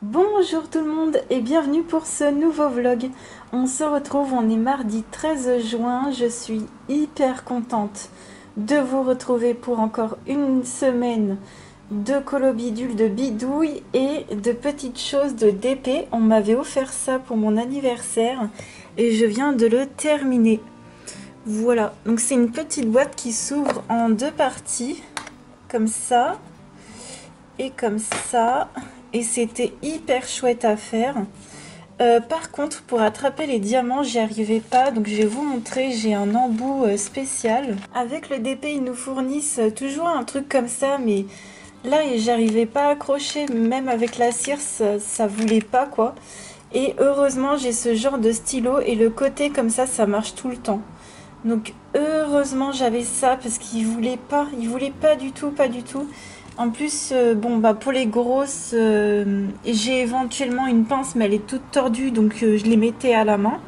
Bonjour tout le monde et bienvenue pour ce nouveau vlog. On se retrouve, on est mardi 13 juin. Je suis hyper contente de vous retrouver pour encore une semaine de colo bidule, de bidouille et de petites choses de DP. On m'avait offert ça pour mon anniversaire et je viens de le terminer. Voilà, donc c'est une petite boîte qui s'ouvre en deux parties, comme ça et comme ça. Et c'était hyper chouette à faire. Par contre, pour attraper les diamants, j'y arrivais pas. Donc je vais vous montrer, j'ai un embout spécial. Avec le DP, ils nous fournissent toujours un truc comme ça. Mais là, j'arrivais pas à accrocher. Même avec la cire, ça voulait pas quoi. Et heureusement, j'ai ce genre de stylo. Et le côté comme ça marche tout le temps. Donc heureusement, j'avais ça parce qu'il voulait pas. Il voulait pas du tout, pas du tout. En plus, bon, bah pour les grosses, j'ai éventuellement une pince, mais elle est toute tordue, donc je les mettais à la main.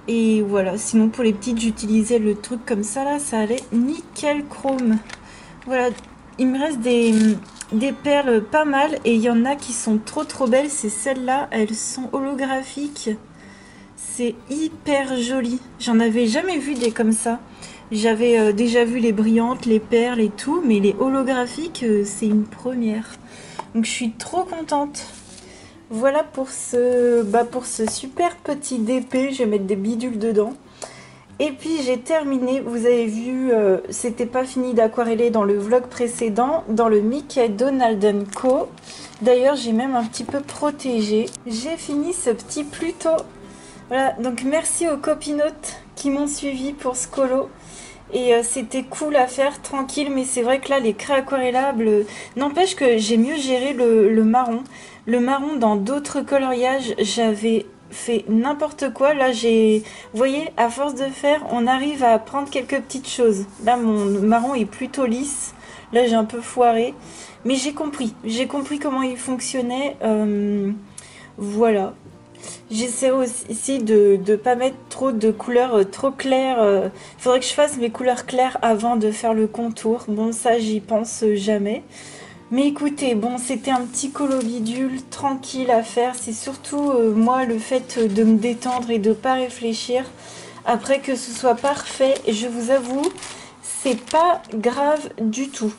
Et voilà, sinon pour les petites, j'utilisais le truc comme ça, là, ça allait nickel chrome. Voilà, il me reste des perles pas mal, et il y en a qui sont trop belles, c'est celles-là, elles sont holographiques. C'est hyper joli, j'en avais jamais vu des comme ça. J'avais déjà vu les brillantes, les perles et tout, mais les holographiques, c'est une première. Donc je suis trop contente. Voilà pour pour ce super petit DP, je vais mettre des bidules dedans. Et puis j'ai terminé, vous avez vu, c'était pas fini d'aquareller dans le vlog précédent, dans le Mickey Donald Co. D'ailleurs j'ai même un petit peu protégé. J'ai fini ce petit Pluto. Voilà, donc merci aux copinotes qui m'ont suivi pour ce colo. Et c'était cool à faire, tranquille, mais c'est vrai que là, les craies aquarellables, n'empêche que j'ai mieux géré le marron. Le marron, dans d'autres coloriages, j'avais fait n'importe quoi. Là, vous voyez, à force de faire, on arrive à apprendre quelques petites choses. Là, mon marron est plutôt lisse. Là, j'ai un peu foiré. Mais j'ai compris comment il fonctionnait. Voilà. J'essaie aussi de ne pas mettre trop de couleurs trop claires. Il faudrait que je fasse mes couleurs claires avant de faire le contour. Bon, ça, j'y pense jamais. Mais écoutez, bon, c'était un petit colo bidule tranquille à faire. C'est surtout, moi, le fait de me détendre et de ne pas réfléchir. Après que ce soit parfait, je vous avoue, c'est pas grave du tout.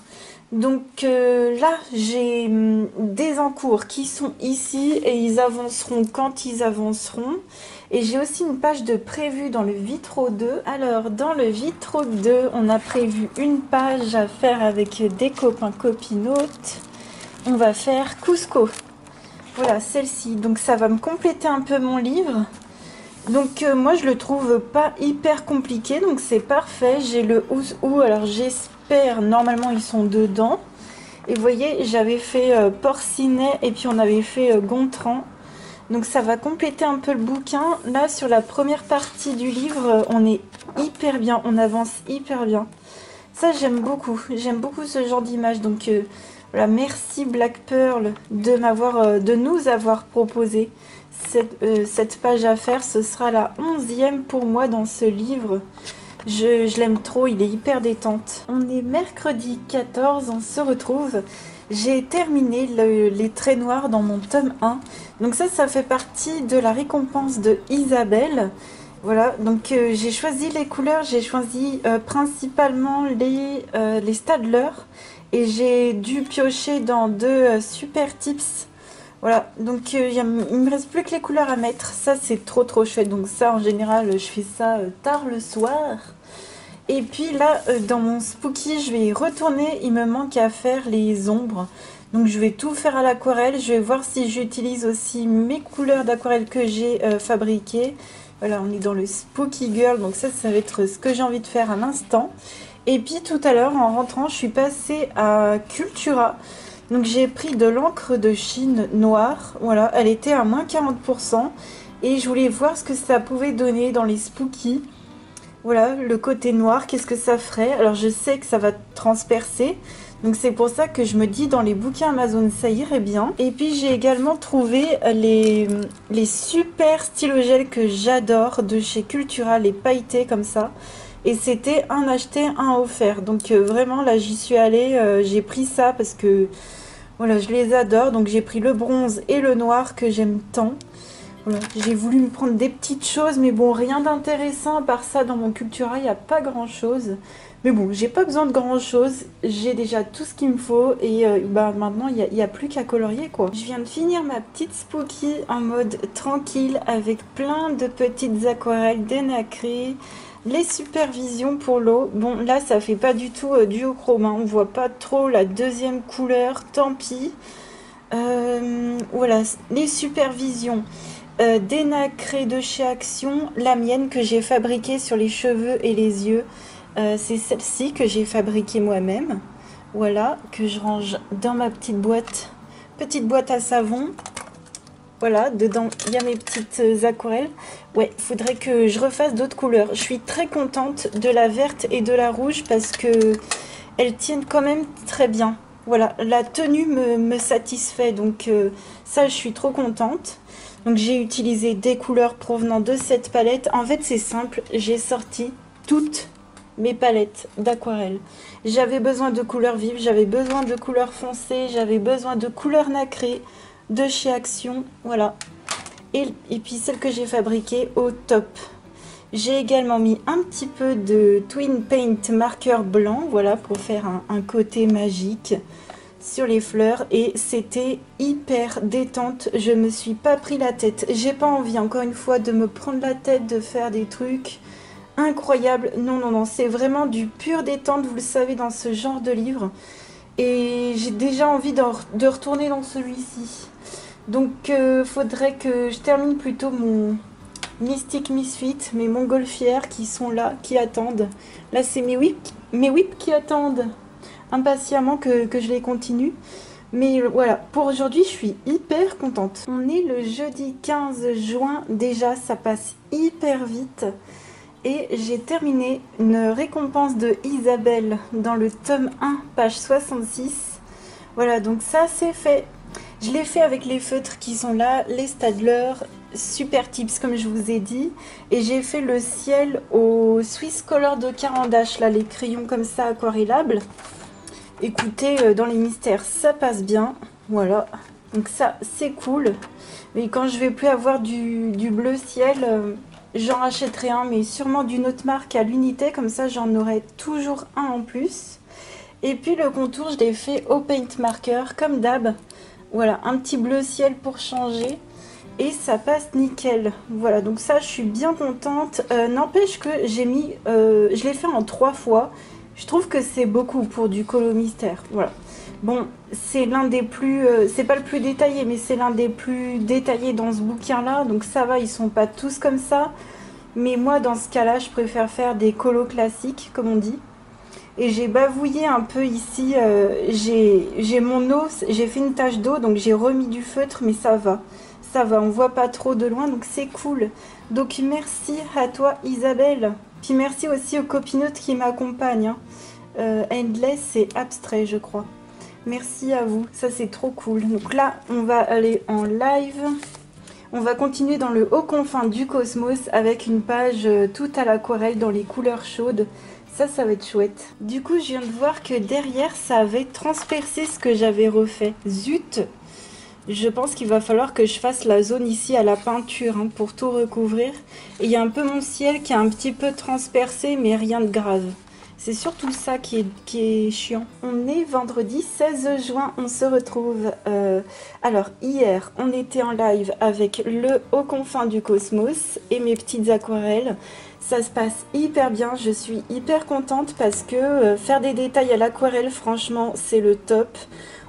Donc là, j'ai des encours qui sont ici et ils avanceront quand ils avanceront. Et j'ai aussi une page de prévu dans le Vitro 2. Alors, dans le Vitro 2, on a prévu une page à faire avec des copains copinotes. On va faire Cusco. Voilà, celle-ci. Donc ça va me compléter un peu mon livre. Donc moi, je le trouve pas hyper compliqué, donc c'est parfait. J'ai le ou, alors j'espère, normalement ils sont dedans. Et vous voyez, j'avais fait Porcinet et puis on avait fait Gontran. Donc ça va compléter un peu le bouquin. Là, sur la première partie du livre, on est hyper bien, on avance hyper bien. Ça, j'aime beaucoup ce genre d'image. Donc voilà, merci Black Pearl de nous avoir proposé cette page à faire. Ce sera la 11e pour moi dans ce livre. Je l'aime trop, il est hyper détente. On est mercredi 14, on se retrouve. J'ai terminé les traits noirs dans mon tome 1. Donc ça fait partie de la récompense de Isabelle. Voilà, donc j'ai choisi les couleurs, j'ai choisi principalement les Stadler. Et j'ai dû piocher dans deux super tips. Voilà, donc il me reste plus que les couleurs à mettre. Ça, c'est trop chouette. Donc ça, en général, je fais ça tard le soir. Et puis là, dans mon Spooky, je vais y retourner. Il me manque à faire les ombres. Donc je vais tout faire à l'aquarelle. Je vais voir si j'utilise aussi mes couleurs d'aquarelle que j'ai fabriquées. Voilà, on est dans le Spooky Girl. Donc ça va être ce que j'ai envie de faire à l'instant. Et puis tout à l'heure, en rentrant, je suis passée à Cultura. Donc j'ai pris de l'encre de Chine noire, voilà, elle était à moins 40%. Et je voulais voir ce que ça pouvait donner dans les spookies. Voilà, le côté noir, qu'est-ce que ça ferait? Alors je sais que ça va transpercer. Donc c'est pour ça que je me dis dans les bouquins Amazon ça irait bien. Et puis j'ai également trouvé les super stylogels que j'adore de chez Cultura, les pailletés comme ça. Et c'était un acheté, un offert. Donc vraiment là j'y suis allée, j'ai pris ça parce que Voilà, je les adore. Donc j'ai pris le bronze et le noir que j'aime tant. Voilà, j'ai voulu me prendre des petites choses, mais bon, rien d'intéressant à part ça dans mon Cultura, il n'y a pas grand-chose. Mais bon, j'ai pas besoin de grand-chose, j'ai déjà tout ce qu'il me faut et bah, maintenant, il y a plus qu'à colorier quoi. Je viens de finir ma petite Spooky en mode tranquille avec plein de petites aquarelles dénacrées, les supervisions pour l'eau. Bon, là, ça fait pas du tout duochrome, hein. On voit pas trop la deuxième couleur, tant pis. Voilà, les supervisions. Des nacrés de chez Action, la mienne que j'ai fabriquée sur les cheveux et les yeux. C'est celle-ci que j'ai fabriquée moi-même. Voilà, que je range dans ma petite boîte à savon. Voilà, dedans, il y a mes petites aquarelles. Ouais, il faudrait que je refasse d'autres couleurs. Je suis très contente de la verte et de la rouge parce que elles tiennent quand même très bien. Voilà, la tenue me satisfait, donc ça, je suis trop contente. Donc j'ai utilisé des couleurs provenant de cette palette. En fait, c'est simple, j'ai sorti toutes mes palettes d'aquarelle. J'avais besoin de couleurs vives, j'avais besoin de couleurs foncées, j'avais besoin de couleurs nacrées de chez Action, voilà. Et puis celle que j'ai fabriquée au top. J'ai également mis un petit peu de Twin Paint marqueur blanc, voilà, pour faire un côté magique sur les fleurs et c'était hyper détente. Je me suis pas pris la tête, j'ai pas envie encore une fois de me prendre la tête, de faire des trucs incroyables. Non, non, non, c'est vraiment du pur détente, vous le savez, dans ce genre de livre. Et j'ai déjà envie de retourner dans celui-ci. Donc, faudrait que je termine plutôt mon Mystic Misfit, mes montgolfières qui sont là, qui attendent. Là, c'est mes whips qui attendent impatiemment que je les continue. Mais voilà, pour aujourd'hui, je suis hyper contente. On est le jeudi 15 juin, déjà, ça passe hyper vite. Et j'ai terminé une récompense de Isabelle dans le tome 1, page 66. Voilà, donc ça c'est fait. Je l'ai fait avec les feutres qui sont là, les Staedtler, super tips comme je vous ai dit. Et j'ai fait le ciel au Swiss Color de Caran d'Ache, là, les crayons comme ça aquarellables. Écoutez, dans les mystères, ça passe bien. Voilà, donc ça c'est cool. Mais quand je vais plus avoir du bleu ciel... j'en rachèterai un, mais sûrement d'une autre marque à l'unité, comme ça j'en aurai toujours un en plus. Et puis le contour, je l'ai fait au paint marker, comme d'hab. Voilà, un petit bleu ciel pour changer. Et ça passe nickel. Voilà, donc ça, je suis bien contente. N'empêche que j'ai mis... je l'ai fait en 3 fois. Je trouve que c'est beaucoup pour du colo mystère. Voilà. Bon, c'est l'un des plus... c'est pas le plus détaillé, mais c'est l'un des plus détaillés dans ce bouquin-là. Donc ça va, ils sont pas tous comme ça. Mais moi, dans ce cas-là, je préfère faire des colos classiques, comme on dit. Et j'ai bavouillé un peu ici. J'ai mon os, j'ai fait une tache d'eau, donc j'ai remis du feutre, mais ça va. Ça va, on voit pas trop de loin, donc c'est cool. Donc merci à toi, Isabelle. Puis merci aussi aux copinotes qui m'accompagnent. Hein. Endless et Abstrait, je crois. Merci à vous, ça c'est trop cool. Donc là, on va aller en live. On va continuer dans le haut confin du cosmos avec une page toute à l'aquarelle dans les couleurs chaudes. Ça va être chouette. Du coup, je viens de voir que derrière, ça avait transpercé ce que j'avais refait. Zut! Je pense qu'il va falloir que je fasse la zone ici à la peinture hein, pour tout recouvrir. Et il y a un peu mon ciel qui est un petit peu transpercé, mais rien de grave. C'est surtout ça qui est chiant. On est vendredi 16 juin, on se retrouve. Alors, hier, on était en live avec le haut confin du cosmos et mes petites aquarelles. Ça se passe hyper bien, je suis hyper contente parce que faire des détails à l'aquarelle, franchement, c'est le top.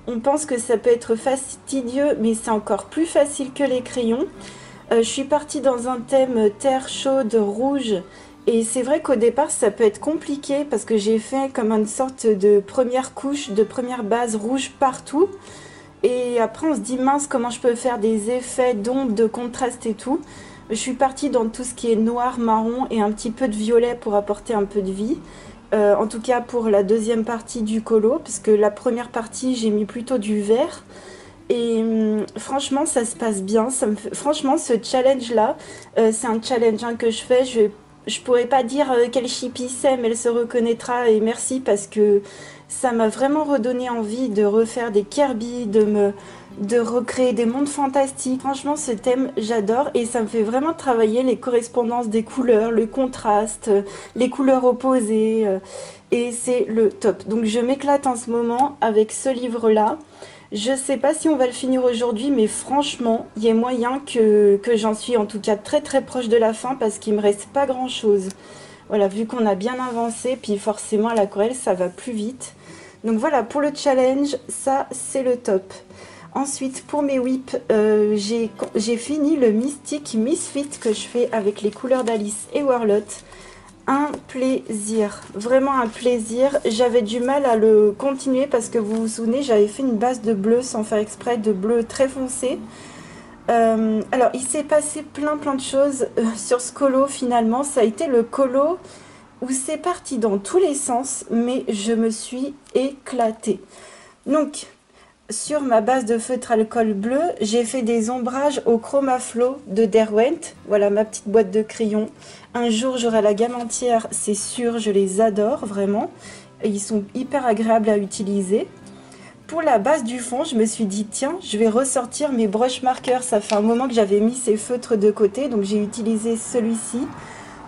On pense que ça peut être fastidieux, mais c'est encore plus facile que les crayons. Je suis partie dans un thème terre chaude, rouge. Et c'est vrai qu'au départ, ça peut être compliqué parce que j'ai fait comme une sorte de première couche, de première base rouge partout. Et après, on se dit, mince, comment je peux faire des effets d'ombre, de contraste et tout. Je suis partie dans tout ce qui est noir, marron et un petit peu de violet pour apporter un peu de vie. En tout cas, pour la deuxième partie du colo, puisque la première partie, j'ai mis plutôt du vert. Et franchement, ça se passe bien. Franchement, ce challenge-là, c'est un challenge hein, que je fais. je pourrais pas dire quel chippie c'est, mais elle se reconnaîtra et merci parce que ça m'a vraiment redonné envie de refaire des Kirby, de recréer des mondes fantastiques. Franchement, ce thème, j'adore et ça me fait vraiment travailler les correspondances des couleurs, le contraste, les couleurs opposées et c'est le top. Donc je m'éclate en ce moment avec ce livre-là. Je sais pas si on va le finir aujourd'hui, mais franchement, il y a moyen que j'en suis en tout cas très très proche de la fin parce qu'il me reste pas grand-chose. Voilà, vu qu'on a bien avancé, puis forcément à l'aquarelle ça va plus vite. Donc voilà, pour le challenge, ça c'est le top. Ensuite, pour mes whips, j'ai fini le Mystic Misfit que je fais avec les couleurs d'Alice et Warlotte. Un plaisir, vraiment un plaisir. J'avais du mal à le continuer parce que vous vous souvenez, j'avais fait une base de bleu sans faire exprès, de bleu très foncé. Alors, il s'est passé plein de choses sur ce colo finalement. Ça a été le colo où c'est parti dans tous les sens, mais je me suis éclatée. Donc, sur ma base de feutre alcool bleu, j'ai fait des ombrages au Chromaflow de Derwent. Voilà ma petite boîte de crayons. Un jour, j'aurai la gamme entière, c'est sûr, je les adore vraiment. Ils sont hyper agréables à utiliser. Pour la base du fond, je me suis dit, tiens, je vais ressortir mes brush markers. Ça fait un moment que j'avais mis ces feutres de côté, donc j'ai utilisé celui-ci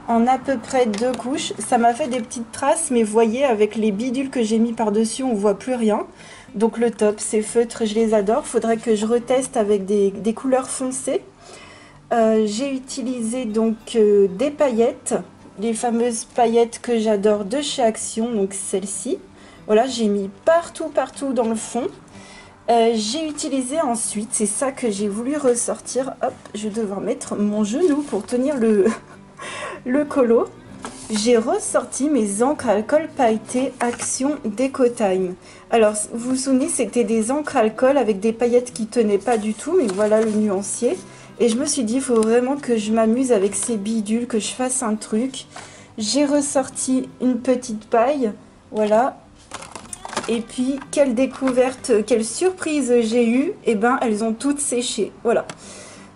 en à peu près 2 couches. Ça m'a fait des petites traces, mais vous voyez, avec les bidules que j'ai mis par-dessus, on voit plus rien. Donc le top, ces feutres, je les adore. Faudrait que je reteste avec des couleurs foncées. J'ai utilisé donc des paillettes, les fameuses paillettes que j'adore de chez Action, donc celle-ci. Voilà, j'ai mis partout dans le fond. J'ai utilisé ensuite, c'est ça que j'ai voulu ressortir. Hop, je vais devoir mettre mon genou pour tenir le colo. J'ai ressorti mes encres alcool pailletées Action Déco Time. Alors, vous vous souvenez, c'était des encres alcool avec des paillettes qui tenaient pas du tout, mais voilà le nuancier. Et je me suis dit, il faut vraiment que je m'amuse avec ces bidules, que je fasse un truc. J'ai ressorti une petite paille, voilà. Et puis, quelle découverte, quelle surprise j'ai eue. Eh ben, elles ont toutes séché, voilà.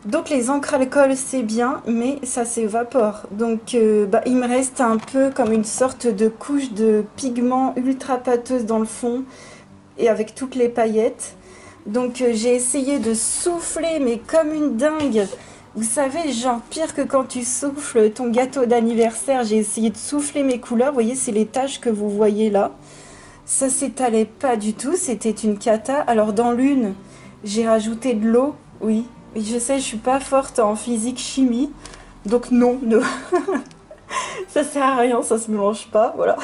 Donc les encres alcool c'est bien, mais ça s'évapore. Donc il me reste un peu comme une sorte de couche de pigment ultra pâteuse dans le fond et avec toutes les paillettes. Donc j'ai essayé de souffler mais comme une dingue. Vous savez, genre pire que quand tu souffles ton gâteau d'anniversaire, j'ai essayé de souffler mes couleurs. Vous voyez, c'est les taches que vous voyez là. Ça s'étalait pas du tout, c'était une cata. Alors dans l'une, j'ai rajouté de l'eau, oui. Je sais, je suis pas forte en physique chimie, donc non, ça sert à rien, ça se mélange pas, voilà.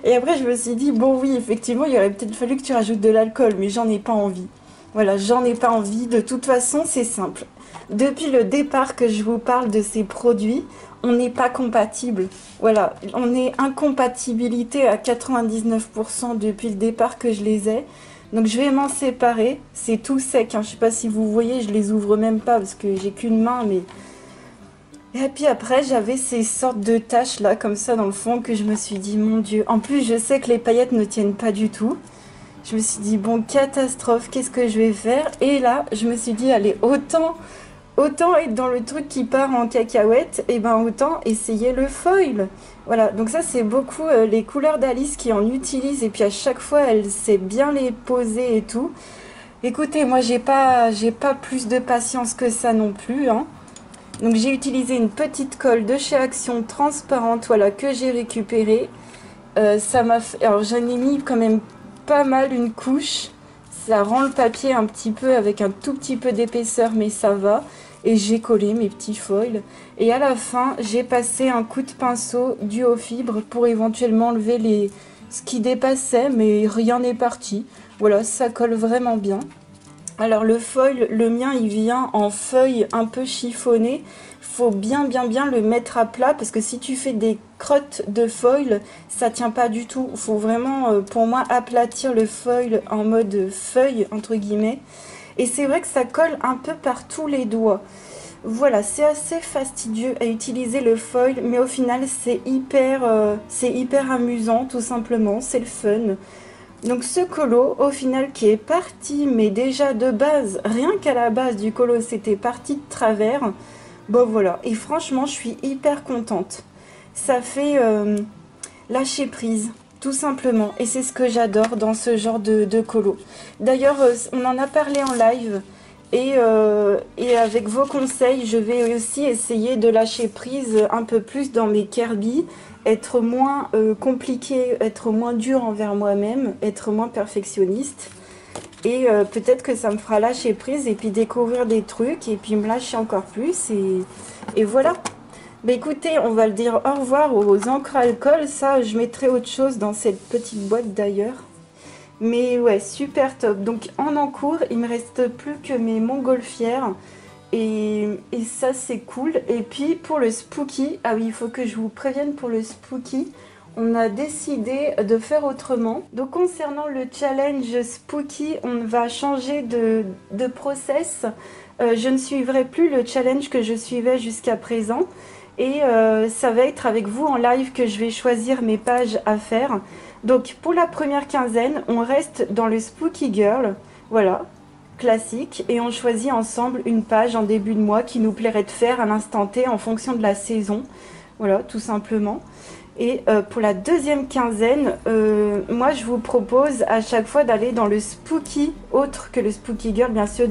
Et après je me suis dit, bon oui, effectivement, il aurait peut-être fallu que tu rajoutes de l'alcool, mais j'en ai pas envie. Voilà, j'en ai pas envie, de toute façon c'est simple. Depuis le départ que je vous parle de ces produits, on n'est pas compatible. Voilà, on est incompatibilité à 99% depuis le départ que je les ai. Donc je vais m'en séparer, c'est tout sec, hein. Je sais pas si vous voyez, je les ouvre même pas parce que j'ai qu'une main, mais... Et puis après j'avais ces sortes de taches là, comme ça dans le fond, que je me suis dit, mon Dieu, en plus je sais que les paillettes ne tiennent pas du tout. Je me suis dit, bon, catastrophe, qu'est-ce que je vais faire? Et là, je me suis dit, allez, autant être dans le truc qui part en cacahuète, et ben autant essayer le foil. Voilà, donc ça c'est beaucoup les couleurs d'Alice qui en utilisent et puis à chaque fois elle sait bien les poser et tout. Écoutez, moi j'ai pas plus de patience que ça non plus, hein. Donc j'ai utilisé une petite colle de chez Action transparente, voilà, que j'ai récupérée. Ça m'a fait... Alors j'en ai mis quand même pas mal une couche. Ça rend le papier un petit peu avec un tout petit peu d'épaisseur, mais ça va. Et j'ai collé mes petits foils. Et à la fin, j'ai passé un coup de pinceau duo fibre pour éventuellement enlever ce qui dépassait, mais rien n'est parti. Voilà, ça colle vraiment bien. Alors le foil, le mien, il vient en feuille un peu chiffonnées. Faut bien le mettre à plat parce que si tu fais des crottes de foil, ça tient pas du tout. Faut vraiment, pour moi, aplatir le foil en mode feuille, entre guillemets. Et c'est vrai que ça colle un peu par tous les doigts. Voilà, c'est assez fastidieux à utiliser le foil, mais au final, c'est hyper amusant, tout simplement. C'est le fun. Donc ce colo, au final, qui est parti, mais déjà de base, rien qu'à la base du colo, c'était parti de travers. Bon voilà, et franchement, je suis hyper contente. Ça fait lâcher prise, tout simplement. Et c'est ce que j'adore dans ce genre de colo. D'ailleurs, on en a parlé en live. Et avec vos conseils, je vais aussi essayer de lâcher prise un peu plus dans mes Kirby, être moins compliqué, être moins dur envers moi-même, être moins perfectionniste. Et peut-être que ça me fera lâcher prise et puis découvrir des trucs et puis me lâcher encore plus. Et voilà. Bah écoutez, on va le dire au revoir aux encres alcool. Ça, je mettrai autre chose dans cette petite boîte d'ailleurs. Mais ouais, super top. Donc en encours, il me reste plus que mes montgolfières. Et ça, c'est cool. Et puis pour le spooky, ah oui, il faut que je vous prévienne pour le spooky. On a décidé de faire autrement. Donc concernant le challenge spooky, on va changer de process. Je ne suivrai plus le challenge que je suivais jusqu'à présent. Et ça va être avec vous en live que je vais choisir mes pages à faire. Donc pour la première quinzaine, on reste dans le Spooky Girl, voilà, classique, et on choisit ensemble une page en début de mois qui nous plairait de faire à l'instant T en fonction de la saison, voilà, tout simplement. Et pour la deuxième quinzaine, moi je vous propose à chaque fois d'aller dans le Spooky, autre que le Spooky Girl, bien sûr,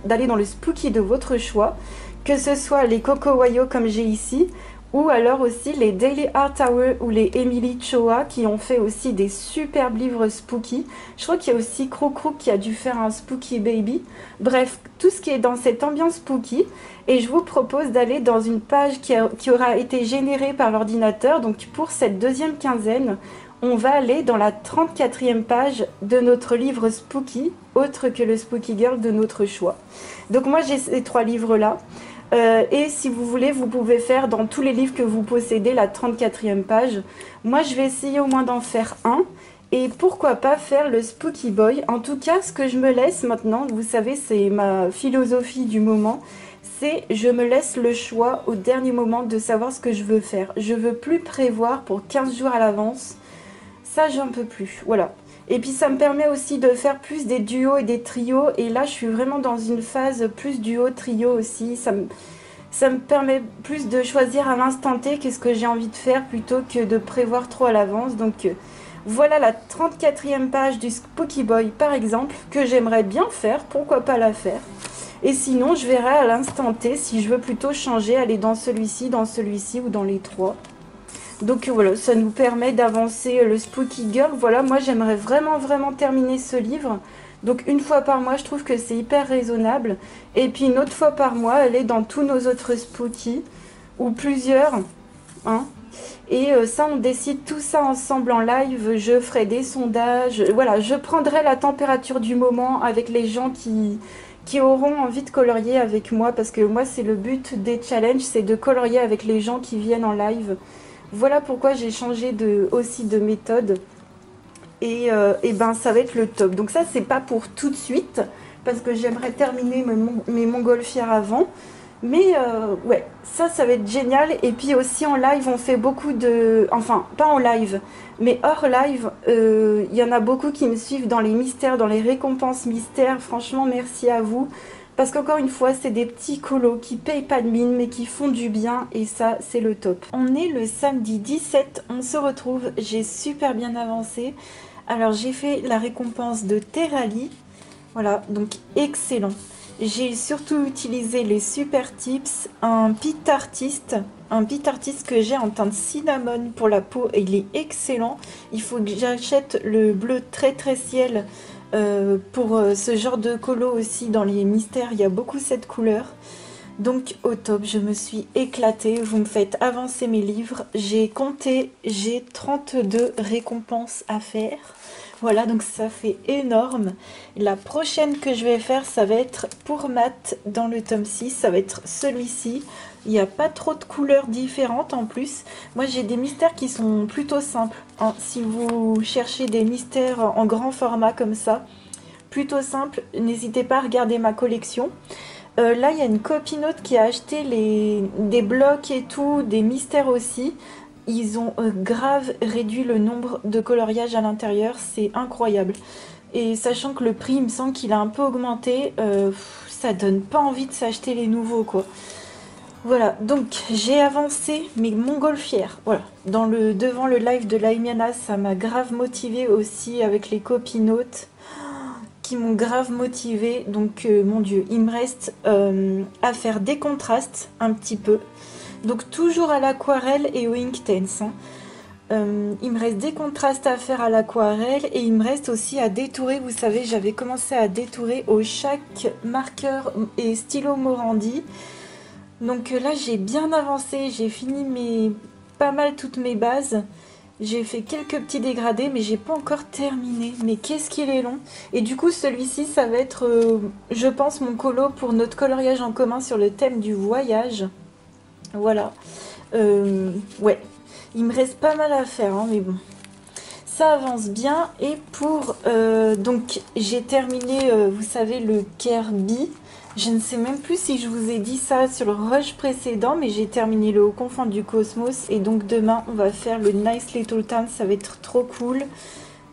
d'aller dans le Spooky de votre choix, que ce soit les Coco Wayo comme j'ai ici, ou alors aussi les Daily Art Hour ou les Emily Choa qui ont fait aussi des superbes livres spooky. Je crois qu'il y a aussi Crou qui a dû faire un Spooky Baby. Bref, tout ce qui est dans cette ambiance spooky. Et je vous propose d'aller dans une page qui aura été générée par l'ordinateur. Donc pour cette deuxième quinzaine, on va aller dans la 34e page de notre livre spooky, autre que le Spooky Girl de notre choix. Donc moi j'ai ces 3 livres-là. Et si vous voulez, vous pouvez faire dans tous les livres que vous possédez la 34e page. Moi, je vais essayer au moins d'en faire un. Et pourquoi pas faire le Spooky Boy. En tout cas, ce que je me laisse maintenant, vous savez, c'est ma philosophie du moment. C'est je me laisse le choix au dernier moment de savoir ce que je veux faire. Je veux plus prévoir pour 15 jours à l'avance. Ça, j'en peux plus. Voilà. Et puis ça me permet aussi de faire plus des duos et des trios. Et là, je suis vraiment dans une phase plus duo-trio aussi. Ça me permet plus de choisir à l'instant T qu'est-ce que j'ai envie de faire plutôt que de prévoir trop à l'avance. Donc voilà la 34e page du Spooky Boy par exemple, que j'aimerais bien faire. Pourquoi pas la faire? Et sinon, je verrai à l'instant T si je veux plutôt changer, aller dans celui-ci ou dans les 3. Donc voilà, ça nous permet d'avancer le Spooky Girl. Voilà, moi j'aimerais vraiment terminer ce livre. Donc une fois par mois, je trouve que c'est hyper raisonnable. Et puis une autre fois par mois, aller dans tous nos autres Spooky. Ou plusieurs. Hein. Et ça, on décide tout ça ensemble en live. Je ferai des sondages. Voilà, je prendrai la température du moment avec les gens qui auront envie de colorier avec moi. Parce que moi, c'est le but des challenges, c'est de colorier avec les gens qui viennent en live. Voilà pourquoi j'ai changé aussi de méthode. Et ben ça va être le top. Donc ça, c'est pas pour tout de suite, parce que j'aimerais terminer mes montgolfières avant. Mais ouais, ça va être génial. Et puis aussi en live, on fait beaucoup de... Enfin, pas en live, mais hors live, il y en a beaucoup qui me suivent dans les mystères, dans les récompenses mystères. Franchement, merci à vous. Parce qu'encore une fois, c'est des petits colos qui payent pas de mine, mais qui font du bien. Et ça, c'est le top. On est le samedi 17, on se retrouve. J'ai super bien avancé. Alors, j'ai fait la récompense de Terali. Voilà, donc excellent. J'ai surtout utilisé les super tips, un pit artiste que j'ai en teinte cinnamon pour la peau et il est excellent. Il faut que j'achète le bleu très ciel pour ce genre de colo aussi. Dans les mystères, il y a beaucoup cette couleur. Donc au top, je me suis éclatée. Vous me faites avancer mes livres. J'ai compté, j'ai 32 récompenses à faire. Voilà, donc ça fait énorme. La prochaine que je vais faire, ça va être pour Matt dans le tome 6. Ça va être celui-ci. Il n'y a pas trop de couleurs différentes en plus. Moi, j'ai des mystères qui sont plutôt simples. Hein. Si vous cherchez des mystères en grand format comme ça, plutôt simple, n'hésitez pas à regarder ma collection. Là, il y a une copinote qui a acheté des blocs et tout, des mystères aussi. Ils ont grave réduit le nombre de coloriages à l'intérieur, c'est incroyable. Et sachant que le prix, il me semble qu'il a un peu augmenté, ça donne pas envie de s'acheter les nouveaux, quoi. Voilà, donc j'ai avancé mes montgolfières. Voilà, devant le live de Laimiana, ça m'a grave motivé aussi avec les copinotes qui m'ont grave motivé. Donc mon Dieu, il me reste à faire des contrastes un petit peu. Donc toujours à l'aquarelle et au Inktense. Hein. Il me reste des contrastes à faire à l'aquarelle et il me reste aussi à détourer. Vous savez, j'avais commencé à détourer au chaque marqueur et stylo Morandi. Donc là, j'ai bien avancé. J'ai fini pas mal toutes mes bases. J'ai fait quelques petits dégradés, mais j'ai pas encore terminé. Mais qu'est-ce qu'il est long! Et du coup, celui-ci, ça va être, je pense, mon colo pour notre coloriage en commun sur le thème du voyage. Voilà. Ouais. Il me reste pas mal à faire, hein, mais bon. Ça avance bien. Et pour... donc, j'ai terminé, vous savez, le Kirby. Je ne sais même plus si je vous ai dit ça sur le rush précédent, mais j'ai terminé le Haut Confins du Cosmos. Et donc demain, on va faire le Nice Little Town, ça va être trop cool.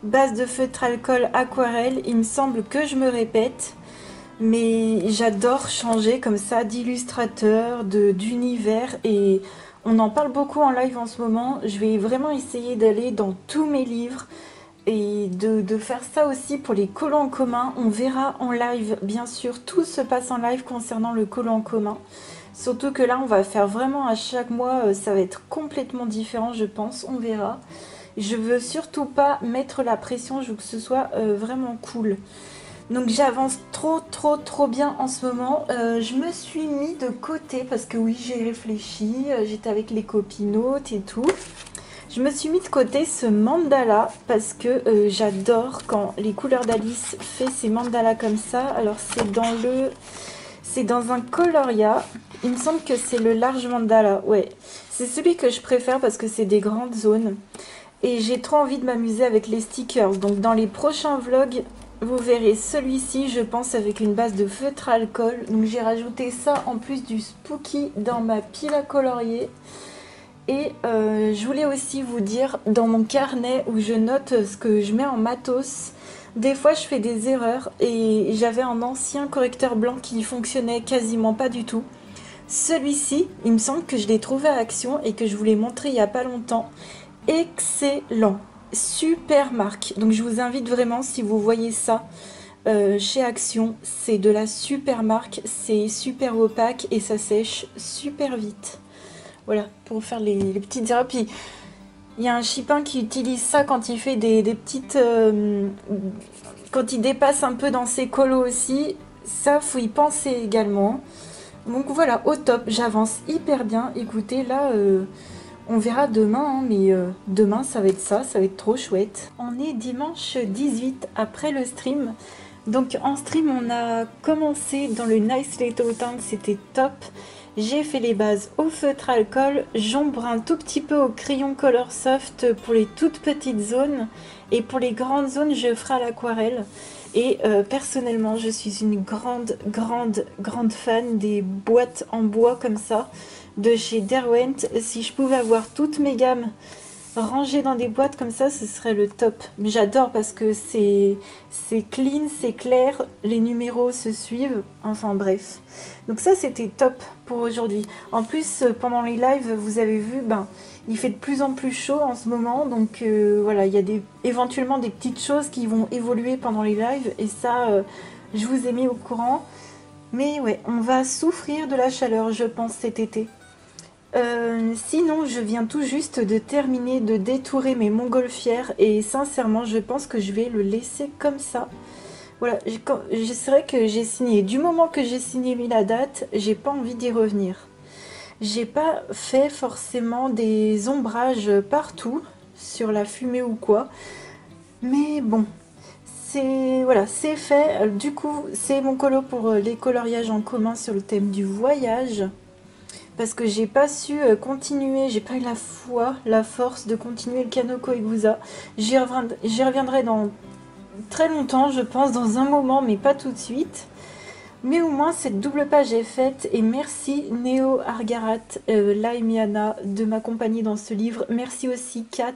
Base de feutre alcool aquarelle, il me semble que je me répète. Mais j'adore changer comme ça d'illustrateur, d'univers. Et on en parle beaucoup en live en ce moment. Je vais vraiment essayer d'aller dans tous mes livres. Et de faire ça aussi pour les colos en commun. On verra en live, bien sûr, tout se passe en live concernant le colo en commun. Surtout que là, on va faire vraiment à chaque mois, ça va être complètement différent, je pense, on verra. Je veux surtout pas mettre la pression, je veux que ce soit vraiment cool. Donc j'avance trop bien en ce moment. Je me suis mis de côté parce que oui, j'ai réfléchi, j'étais avec les copinotes et tout. Je me suis mis de côté ce mandala parce que j'adore quand les couleurs d'Alice fait ces mandalas comme ça. Alors c'est dans un coloria. Il me semble que c'est le large mandala. Ouais, c'est celui que je préfère parce que c'est des grandes zones. Et j'ai trop envie de m'amuser avec les stickers. Donc dans les prochains vlogs, vous verrez celui-ci, je pense, avec une base de feutre alcool. Donc j'ai rajouté ça en plus du spooky dans ma pile à colorier. Et je voulais aussi vous dire, dans mon carnet où je note ce que je mets en matos, des fois je fais des erreurs et j'avais un ancien correcteur blanc qui fonctionnait quasiment pas du tout. Celui-ci, il me semble que je l'ai trouvé à Action et que je vous l'ai montré il n'y a pas longtemps. Excellent, super marque. Donc je vous invite vraiment, si vous voyez ça chez Action, c'est de la super marque, c'est super opaque et ça sèche super vite. Voilà, pour faire les petites erreurs. Puis, il y a un chipin qui utilise ça quand il fait des petites... quand il dépasse un peu dans ses colos aussi. Ça, faut y penser également. Donc voilà, au top, j'avance hyper bien. Écoutez, là, on verra demain, hein, mais demain, ça va être ça va être trop chouette. On est dimanche 18 après le stream. Donc en stream, on a commencé dans le Nice Little Town, c'était top. J'ai fait les bases au feutre alcool, j'ombre un tout petit peu au crayon Color Soft pour les toutes petites zones. Et pour les grandes zones, je ferai à l'aquarelle. Et personnellement, je suis une grande fan des boîtes en bois comme ça, de chez Derwent. Si je pouvais avoir toutes mes gammes rangées dans des boîtes comme ça, ce serait le top. Mais j'adore parce que c'est clean, c'est clair, les numéros se suivent, enfin bref. Donc ça, c'était top pour aujourd'hui. En plus, pendant les lives, vous avez vu, il fait de plus en plus chaud en ce moment. Donc voilà, il y a éventuellement des petites choses qui vont évoluer pendant les lives. Et ça, je vous ai mis au courant. Mais ouais, on va souffrir de la chaleur, je pense, cet été. Sinon, je viens tout juste de terminer de détourer mes montgolfières et sincèrement, je pense que je vais le laisser comme ça. Voilà, c'est vrai que j'ai signé. Du moment que j'ai signé mis la date, j'ai pas envie d'y revenir. J'ai pas fait forcément des ombrages partout sur la fumée ou quoi, mais bon, voilà, c'est fait. Du coup, c'est mon colo pour les coloriages en commun sur le thème du voyage. Parce que j'ai pas su continuer, j'ai pas eu la force de continuer le Kanoko Egusa. J'y reviendrai dans très longtemps, je pense, dans un moment, mais pas tout de suite. Mais au moins, cette double page est faite. Et merci Néo Argarat, Laimiana, de m'accompagner dans ce livre. Merci aussi Kat.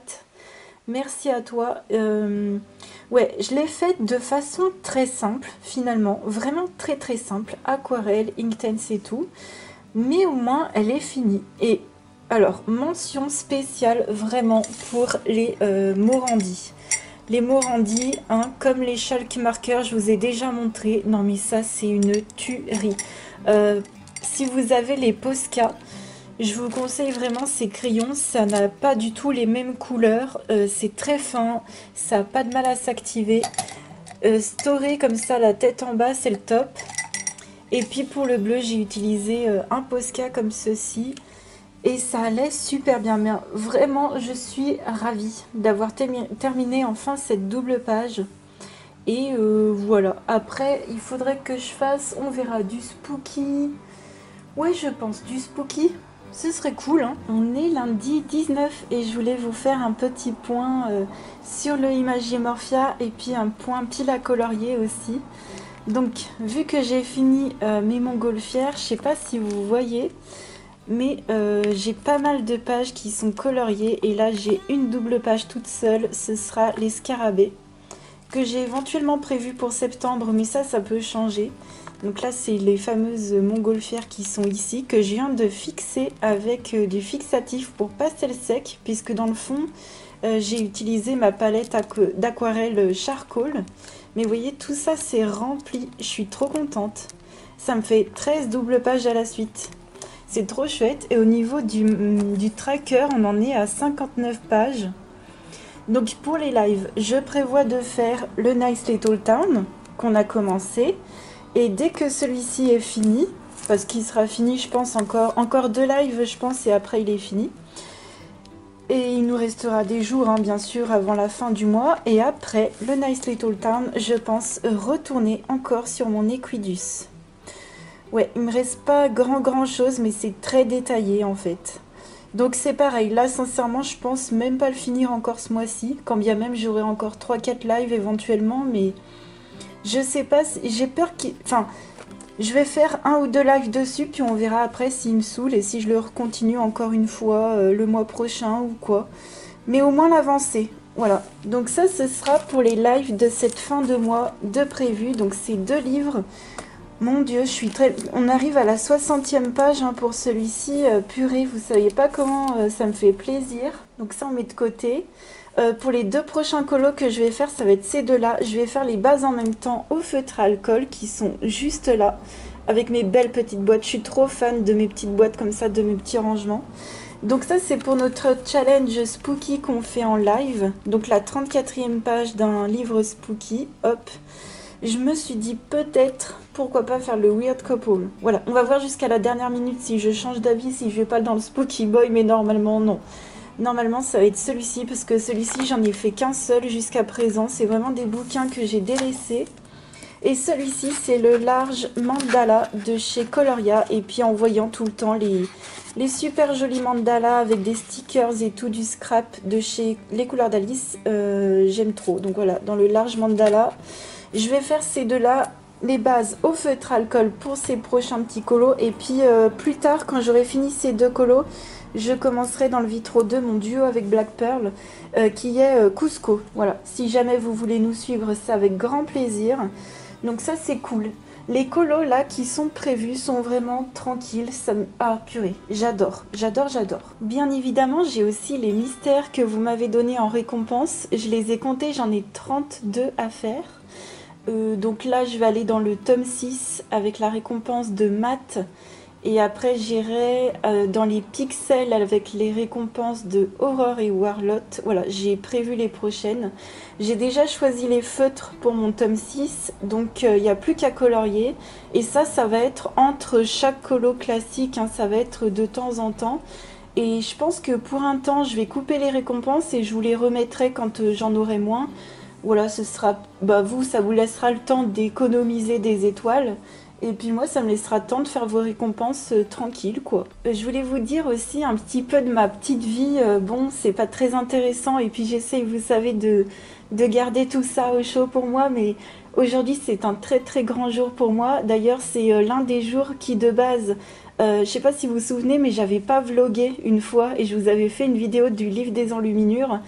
Merci à toi. Ouais, je l'ai faite de façon très simple, finalement. Vraiment très simple. Aquarelle, Inktense et tout. mais au moins elle est finie. Et alors, mention spéciale vraiment pour les Morandi. Les Morandi, hein, comme les chalk markers, je vous ai déjà montré. Non mais ça c'est une tuerie. Si vous avez les Posca, je vous conseille vraiment ces crayons. Ça n'a pas du tout les mêmes couleurs. C'est très fin, ça n'a pas de mal à s'activer. Storé comme ça, la tête en bas, c'est le top. Et puis pour le bleu, j'ai utilisé un Posca comme ceci. Et ça allait super bien. Mais vraiment, je suis ravie d'avoir terminé enfin cette double page. Et voilà. Après, il faudrait que je fasse, on verra, du spooky. Ouais, je pense, du spooky. Ce serait cool, hein. On est lundi 19 et je voulais vous faire un petit point sur le Imagimorphia et puis un point pile à colorier aussi. Donc, vu que j'ai fini mes montgolfières, je sais pas si vous voyez, mais j'ai pas mal de pages qui sont coloriées et là j'ai une double page toute seule, ce sera les scarabées que j'ai éventuellement prévu pour septembre, mais ça peut changer. Donc là c'est les fameuses montgolfières qui sont ici, que je viens de fixer avec du fixatif pour pastel sec, puisque dans le fond j'ai utilisé ma palette d'aquarelle charcoal. Mais vous voyez, tout ça c'est rempli, je suis trop contente. Ça me fait 13 doubles pages à la suite. C'est trop chouette. Et au niveau du tracker, on en est à 59 pages. Donc pour les lives, je prévois de faire le Nice Little Town qu'on a commencé. Et dès que celui-ci est fini, parce qu'il sera fini, je pense, encore 2 lives, je pense, et après il est fini. Et il nous restera des jours, hein, bien sûr, avant la fin du mois. Et après, le Nice Little Town, je pense retourner encore sur mon Equidus. Ouais, il me reste pas grand chose, mais c'est très détaillé en fait. Donc c'est pareil, là sincèrement je pense même pas le finir encore ce mois-ci, quand bien même j'aurai encore 3-4 lives éventuellement, mais je sais pas, j'ai peur qu'il... Enfin, je vais faire 1 ou 2 lives dessus, puis on verra après s'il me saoule et si je le continue encore une fois le mois prochain ou quoi. Mais au moins l'avancer, voilà. Donc ça, ce sera pour les lives de cette fin de mois de prévu, donc c'est 2 livres. Mon Dieu, je suis très... On arrive à la 60e page hein, pour celui-ci. Purée, vous saviez pas comment ça me fait plaisir. Donc ça, on met de côté. Pour les 2 prochains colos que je vais faire, ça va être ces deux-là. Je vais faire les bases en même temps au feutre à alcool qui sont juste là. Avec mes belles petites boîtes. Je suis trop fan de mes petites boîtes comme ça, de mes petits rangements. Donc ça, c'est pour notre challenge spooky qu'on fait en live. Donc la 34e page d'un livre spooky. Hop. Je me suis dit peut-être, pourquoi pas faire le Weird Couple. Voilà, on va voir jusqu'à la dernière minute si je change d'avis, si je vais pas dans le Spooky Boy, mais normalement non. Normalement ça va être celui-ci, parce que celui-ci j'en ai fait qu'un seul jusqu'à présent. C'est vraiment des bouquins que j'ai délaissés. Et celui-ci c'est le large mandala de chez Coloria. Et puis en voyant tout le temps les super jolis mandalas avec des stickers et tout, du scrap de chez Les Couleurs d'Alice, j'aime trop. Donc voilà, dans le large mandala... Je vais faire ces deux-là, les bases au feutre alcool pour ces prochains petits colos. Et puis plus tard, quand j'aurai fini ces 2 colos, je commencerai dans le Vitro 2 mon duo avec Black Pearl, qui est Cusco. Voilà, si jamais vous voulez nous suivre, c'est avec grand plaisir. Donc ça, c'est cool. Les colos là qui sont prévus sont vraiment tranquilles. Ah purée, j'adore. Bien évidemment, j'ai aussi les mystères que vous m'avez donnés en récompense. Je les ai comptés, j'en ai 32 à faire. Donc là je vais aller dans le tome 6 avec la récompense de Matt, et après j'irai dans les pixels avec les récompenses de Aurore et Warlott. Voilà, j'ai prévu les prochaines. J'ai déjà choisi les feutres pour mon tome 6, donc il n'y a plus qu'à colorier, et ça va être entre chaque colo classique, hein, ça va être de temps en temps. Et je pense que pour un temps je vais couper les récompenses et je vous les remettrai quand j'en aurai moins. Voilà, ce sera, vous, ça vous laissera le temps d'économiser des étoiles. Et puis moi, ça me laissera le temps de faire vos récompenses tranquilles, quoi. Je voulais vous dire aussi un petit peu de ma petite vie. Bon, c'est pas très intéressant. Et puis j'essaye, vous savez, de garder tout ça au chaud pour moi. Mais aujourd'hui, c'est un très très grand jour pour moi. D'ailleurs, c'est l'un des jours qui, de base... je sais pas si vous vous souvenez, mais j'avais pas vlogué une fois. Et je vous avais fait une vidéo du livre des enluminures.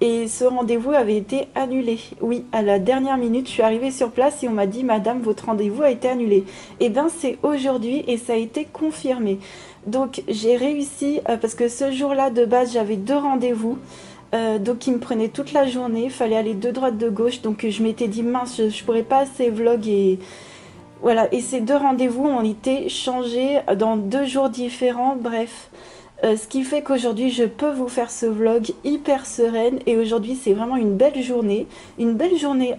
et ce rendez-vous avait été annulé. Oui, à la dernière minute, je suis arrivée sur place et on m'a dit, Madame, votre rendez-vous a été annulé. Et bien, c'est aujourd'hui et ça a été confirmé. Donc, j'ai réussi, parce que ce jour-là, de base, j'avais 2 rendez-vous. Donc il me prenait toute la journée, il fallait aller de droite de gauche, donc je m'étais dit mince, je pourrais pas assez vlog et voilà. Et ces 2 rendez-vous ont été changés dans 2 jours différents, bref. Ce qui fait qu'aujourd'hui je peux vous faire ce vlog hyper sereine et aujourd'hui c'est vraiment une belle journée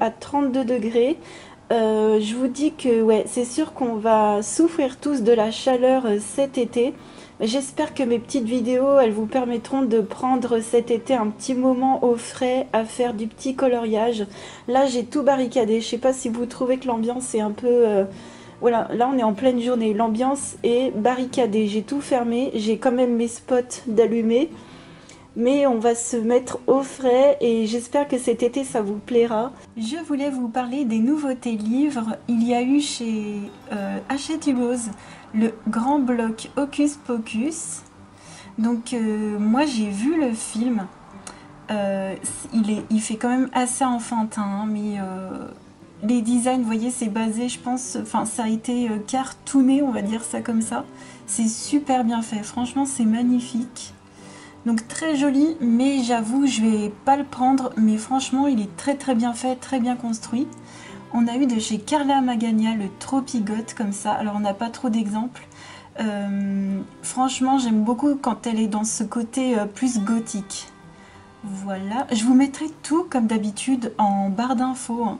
à 32 degrés. Je vous dis que ouais, c'est sûr qu'on va souffrir tous de la chaleur cet été. J'espère que mes petites vidéos, elles vous permettront de prendre cet été un petit moment au frais à faire du petit coloriage. Là, j'ai tout barricadé. Je sais pas si vous trouvez que l'ambiance est un peu... Voilà, là on est en pleine journée. L'ambiance est barricadée. J'ai tout fermé. J'ai quand même mes spots d'allumés. Mais on va se mettre au frais et j'espère que cet été ça vous plaira. Je voulais vous parler des nouveautés livres. Il y a eu chez Hachette Rose le grand bloc Hocus Pocus. Donc moi j'ai vu le film. Il fait quand même assez enfantin, hein, mais les designs, vous voyez, c'est basé, je pense, enfin ça a été cartooné, on va dire ça comme ça. C'est super bien fait, franchement c'est magnifique. Donc très joli, mais j'avoue, je vais pas le prendre, mais franchement, il est très très bien fait, très bien construit. On a eu de chez Carla Magagna le Tropigote comme ça, alors on n'a pas trop d'exemples. Franchement, j'aime beaucoup quand elle est dans ce côté plus gothique. Voilà, je vous mettrai tout comme d'habitude en barre d'infos. Hein.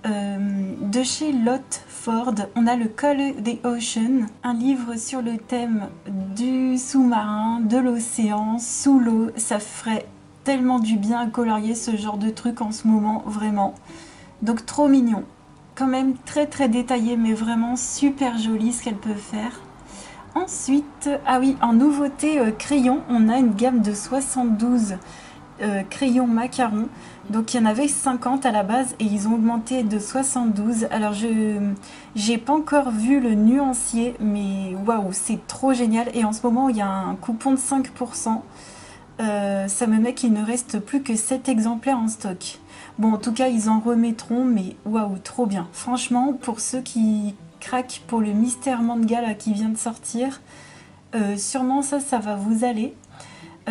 De chez Lotte Ford, on a le Call the Ocean, un livre sur le thème du sous-marin, de l'océan, sous l'eau. Ça ferait tellement du bien à colorier ce genre de truc en ce moment, vraiment. Donc trop mignon. Quand même très très détaillé, mais vraiment super joli ce qu'elle peut faire. Ensuite, ah oui, en nouveauté crayon, on a une gamme de 72 crayons macarons. Donc il y en avait 50 à la base et ils ont augmenté de 72. Alors j'ai pas encore vu le nuancier, mais waouh, c'est trop génial. Et en ce moment il y a un coupon de 5%. Ça me met qu'il ne reste plus que 7 exemplaires en stock. Bon, en tout cas ils en remettront, mais waouh, trop bien. Franchement, pour ceux qui craquent pour le mystère manga là, qui vient de sortir, sûrement ça va vous aller.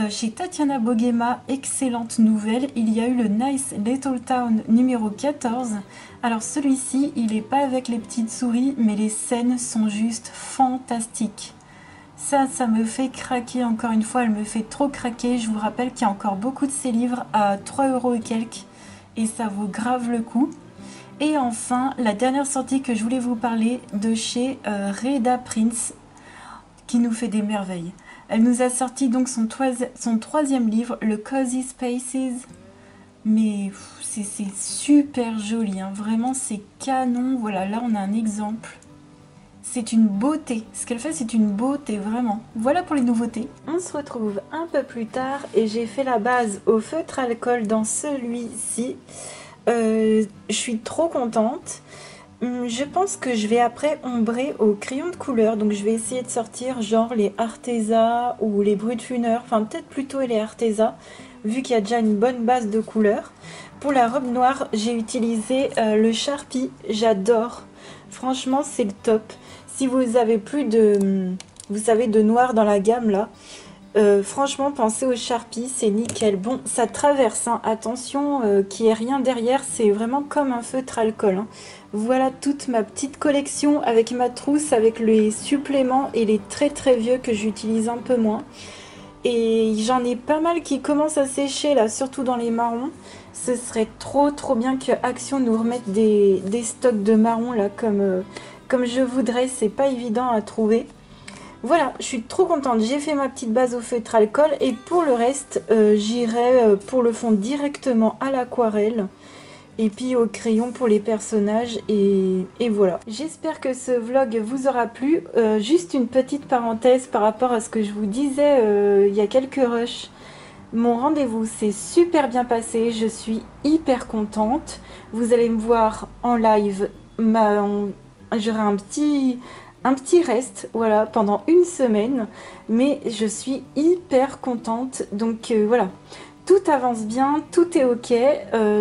Chez Tatiana Bogema, excellente nouvelle, il y a eu le Nice Little Town numéro 14. Alors celui-ci, il n'est pas avec les petites souris, mais les scènes sont juste fantastiques. Ça me fait craquer encore une fois, elle me fait trop craquer. Je vous rappelle qu'il y a encore beaucoup de ces livres à 3 € et quelques, et ça vaut grave le coup. Et enfin, la dernière sortie que je voulais vous parler, de chez Reda Prince, qui nous fait des merveilles. Elle nous a sorti donc son 3e livre, le Cozy Spaces, mais c'est super joli, hein. Vraiment c'est canon. Voilà, là on a un exemple. C'est une beauté, ce qu'elle fait c'est une beauté, vraiment. Voilà pour les nouveautés. On se retrouve un peu plus tard et j'ai fait la base au feutre alcool dans celui-ci. Je suis trop contente. Je pense que je vais après ombrer au crayon de couleur, donc je vais essayer de sortir genre les Arteza ou les Brut Funeur, enfin peut-être plutôt les Arteza, vu qu'il y a déjà une bonne base de couleur. Pour la robe noire, j'ai utilisé le Sharpie, j'adore, franchement c'est le top. Si vous avez plus de, vous savez, de noir dans la gamme là, franchement pensez au Sharpie, c'est nickel. Bon, ça traverse, hein. Attention qu'il n'y ait rien derrière, c'est vraiment comme un feutre alcool, hein. Voilà toute ma petite collection avec ma trousse, avec les suppléments et les très très vieux que j'utilise un peu moins. Et j'en ai pas mal qui commencent à sécher là, surtout dans les marrons. Ce serait trop bien que Action nous remette des stocks de marrons là comme je voudrais, c'est pas évident à trouver. Voilà, je suis trop contente, j'ai fait ma petite base au feutre alcool et pour le reste, j'irai pour le fond directement à l'aquarelle et puis au crayon pour les personnages et voilà. J'espère que ce vlog vous aura plu. Juste une petite parenthèse par rapport à ce que je vous disais il y a quelques rushs. Mon rendez-vous s'est super bien passé, je suis hyper contente. Vous allez me voir en live, j'aurai un petit reste, voilà, pendant une semaine, mais je suis hyper contente, donc voilà. Tout avance bien, tout est ok.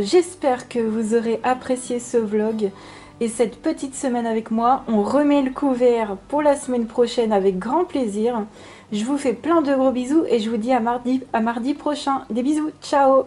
J'espère que vous aurez apprécié ce vlog et cette petite semaine avec moi. On remet le couvert pour la semaine prochaine avec grand plaisir. Je vous fais plein de gros bisous et je vous dis à mardi prochain. Des bisous, ciao!